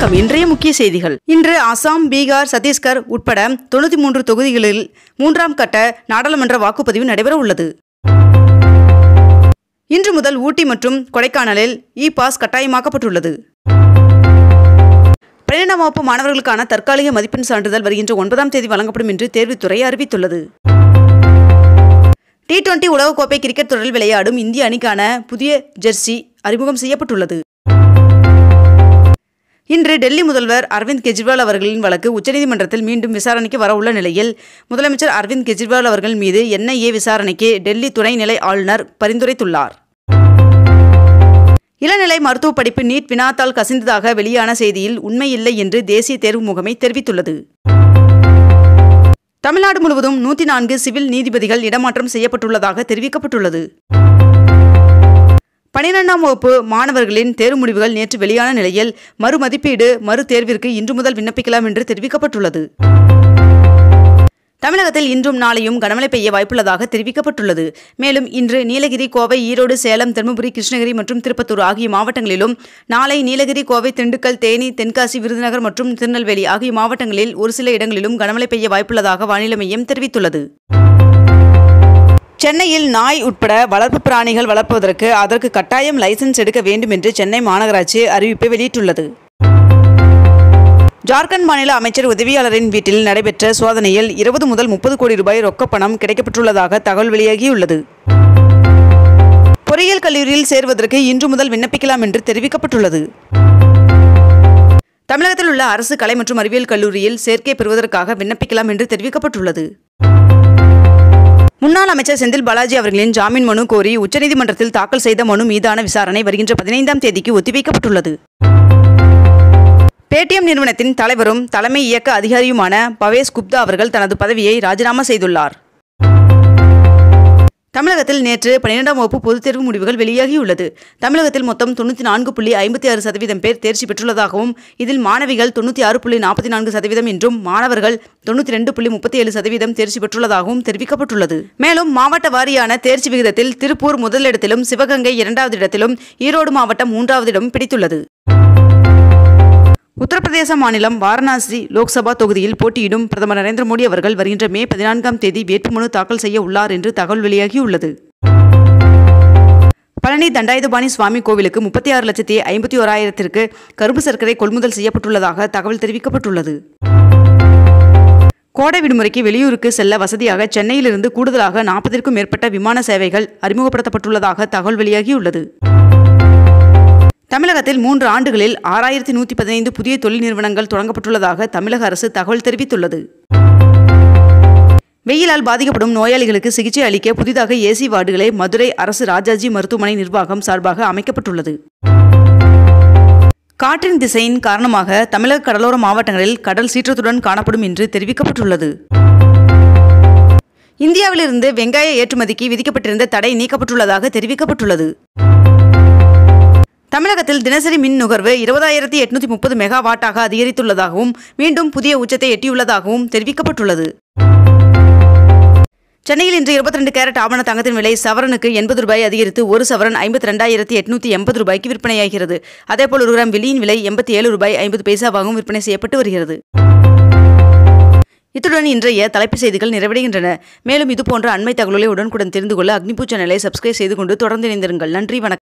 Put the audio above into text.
வணக்கம். இன்றைய முக்கிய செய்திகள். இன்று அசாம், பீகார், சத்தீஸ்கர் உட்பட 93 தொகுதிகளில் 3ஆம் கட்ட நாடாளுமன்ற வாக்குப்பதிவு நடைபெற உள்ளது. இன்று முதல் ஊட்டி மற்றும் கொடைக்கானலில் இ-பாஸ் கட்டாயமாக்கப்பட்டுள்ளது. 12ஆம் வகுப்பு மாணவர்களுக்கான தற்காலிக மதிப்பெண் சான்றிதழ் வருகின்ற 9ஆம் தேதி வழங்கப்படும் என்று தேர்வுத்துறை அறிவித்துள்ளது. T20 உலகக்கோப்பை கிரிக்கெட் தொடரில் விளையாடும் இந்திய அணிக்கான புதிய ஜெர்சி அறிமுகம் செய்யப்பட்டுள்ளது. இன்று டெல்லி முதல்வர் அரவிந்த் கெஜ்ரிவால் அவர்களின் வழக்கு உச்சநீதிமன்றத்தில் மீண்டும் விசாரணைக்கு வரவுள்ள நிலையில் முதலமைச்சர் அரவிந்த் கெஜ்ரிவால் அவர்கள் மீது NIA விசாரணைக்கு டெல்லி துணைநிலை ஆளுநர் பரிந்துரைத்துள்ளார். இளநிலை மருத்துவ படிப்பு நீட் வினாத்தாள் கசிந்ததாக வெளியான செய்தியில் உண்மையில்லை என்று தேசிய தேர்வு முகமை தெரிவித்துள்ளது. தமிழ்நாடு முழுவதும் 104 சிவில் நீதிபதிகள் இடமாற்றம் செய்யப்பட்டுள்ளதாக தெரிவிக்கப்பட்டுள்ளது. 12ஆம் வகுப்பு மாணவர்களின் தேர்வு முடிவுகள் நேற்று வெளியான நிலையில் மறுமதிப்பீடு மறு தேர்விற்கு இன்று முதல் விண்ணப்பிக்கலாம் என்று தெரிவிக்கப்பட்டுள்ளது. தமிழகத்தில் இன்றும் நாளையும் கனமழை பெய்ய வாய்ப்புள்ளதாக தெரிவிக்கப்பட்டுள்ளது. மேலும் இன்று நீலகிரி, கோவை, ஈரோடு, சேலம், தருமபுரி, கிருஷ்ணகிரி மற்றும் திருப்பத்தூர் ஆகிய மாவட்டங்களிலும், நாளை நீலகிரி, கோவை, திண்டுக்கல், தேனி, தென்காசி, விருதுநகர் மற்றும் திருநெல்வேலி ஆகிய மாவட்டங்களில் ஒரு சில இடங்களிலும் கனமழை பெய்ய வாய்ப்புள்ளதாக வானிலை மையம் தெரிவித்துள்ளது. சென்னையில் நாய் உட்பட வளர்ப்பு பிராணிகள் வளர்ப்பதற்கு அதற்கு கட்டாயம் லைசென்ஸ் எடுக்க வேண்டும் என்று சென்னை மாநகராட்சி அறிவிப்பை வெளியிட்டுள்ளது. ஜார்க்கண்ட் மாநில அமைச்சர் உதவியாளரின் வீட்டில் நடைபெற்ற சோதனையில் 20 முதல் 30 கோடி ரூபாய் ரொக்கப்பணம் கிடைக்கப்பட்டுள்ளதாக தகவல் வெளியாகியுள்ளது. பொறியியல் கல்லூரியில் சேர்வதற்கு இன்று முதல் விண்ணப்பிக்கலாம் என்று தெரிவிக்கப்பட்டுள்ளது. தமிழகத்தில் உள்ள அரசு கலை மற்றும் அறிவியல் கல்லூரியில் சேர்க்கை பெறுவதற்காக விண்ணப்பிக்கலாம் என்று தெரிவிக்கப்பட்டுள்ளது. முன்னாள் அமைச்சர் செந்தில் பாலாஜி அவர்களின் ஜாமீன் மனு கோரி உச்சநீதிமன்றத்தில் தாக்கல் செய்த மனு மீதான விசாரணை வருகின்ற 15ஆம் தேதிக்கு ஒத்திவைக்கப்பட்டுள்ளது. பேடிஎம் நிறுவனத்தின் தலைவரும் தலைமை இயக்க அதிகாரியுமான பவேஸ் குப்தா அவர்கள் தனது பதவியை ராஜினாமா செய்துள்ளார். தமிழகத்தில் நேற்று 12ஆம் வகுப்பு பொதுத் தேர்வு முடிவுகள் வெளியாகியுள்ளது. தமிழகத்தில் மொத்தம் 94.56% பேர் தேர்ச்சி பெற்றுள்ளதாகவும், இதில் மாணவிகள் 96.44% என்றும் மாணவர்கள் 92.37% தேர்ச்சி பெற்றுள்ளதாகவும் தெரிவிக்கப்பட்டுள்ளது. மேலும் மாவட்ட வாரியான தேர்ச்சி விகிதத்தில் திருப்பூர் முதலிடத்திலும், சிவகங்கை 2வது இடத்திலும், ஈரோடு மாவட்டம் 3வது இடம் பிடித்துள்ளது. உத்தரப்பிரதேச மாநிலம் வாரணாசி லோக்சபா தொகுதியில் போட்டியிடும் பிரதமர் நரேந்திர மோடி அவர்கள் வருகின்ற மே 14ஆம் தேதி வேட்புமனு தாக்கல் செய்ய உள்ளார் என்று தகவல் வெளியாகியுள்ளது. பழனி தண்டாயுதபாணி சுவாமி கோவிலுக்கு 36,51,000 கரும்பு சர்க்கரை கொள்முதல் செய்யப்பட்டுள்ளதாக தகவல் தெரிவிக்கப்பட்டுள்ளது. கோடை விடுமுறைக்கு வெளியூருக்கு செல்ல வசதியாக சென்னையிலிருந்து கூடுதலாக 40க்கும் மேற்பட்ட விமான சேவைகள் அறிமுகப்படுத்தப்பட்டுள்ளதாக தகவல் வெளியாகியுள்ளது. தமிழகத்தில் 3 ஆண்டுகளில் 6115 புதிய தொழில் நிறுவனங்கள் தொடங்கப்பட்டுள்ளதாக தமிழக அரசு தகவல் தெரிவித்துள்ளது. வெயிலால் பாதிக்கப்படும் நோயாளிகளுக்கு சிகிச்சை அளிக்க புதிதாக AC வார்டுகளை மதுரை அரசு ராஜாஜி மருத்துவமனை நிர்வாகம் சார்பாக அமைக்கப்பட்டுள்ளது. காற்றின் திசையின் காரணமாக தமிழக கடலோர மாவட்டங்களில் கடல் சீற்றத்துடன் காணப்படும் என்று தெரிவிக்கப்பட்டுள்ளது. இந்தியாவிலிருந்து வெங்காய ஏற்றுமதிக்கு விதிக்கப்பட்டிருந்த தடை நீக்கப்பட்டுள்ளதாக தெரிவிக்கப்பட்டுள்ளது. தமிழகத்தில் தினசரி மின் நுகர்வு 20,830 மெகாவாட்டாக அதிகரித்துள்ளதாகவும், மீண்டும் புதிய உச்சத்தை எட்டியுள்ளதாகவும் தெரிவிக்கப்பட்டுள்ளது. சென்னையில் இன்று 22 கேரட் ஆபண தங்கத்தின் விலை சவரனுக்கு 80 ரூபாய் அதிகரித்து 1 சவரன் 52,880 ரூபாய்க்கு விற்பனையாகிறது. அதேபோல் 1 கிராம் வெள்ளியின் விலை 87 ரூபாய் 50 பைசாவாகவும் விற்பனை செய்யப்பட்டு வருகிறது. இத்துடன் இன்றைய தலைப்புச் செய்திகள் நிறைவடைகின்றன. மேலும் இதுபோன்ற அண்மை தகவல்களை உடனுக்குடன் தெரிந்து கொள்ள அக்னிபூ சேனலை சப்ஸ்கிரைப் செய்து கொண்டு தொடர்ந்து இணைந்திருங்கள். நன்றி, வணக்கம்.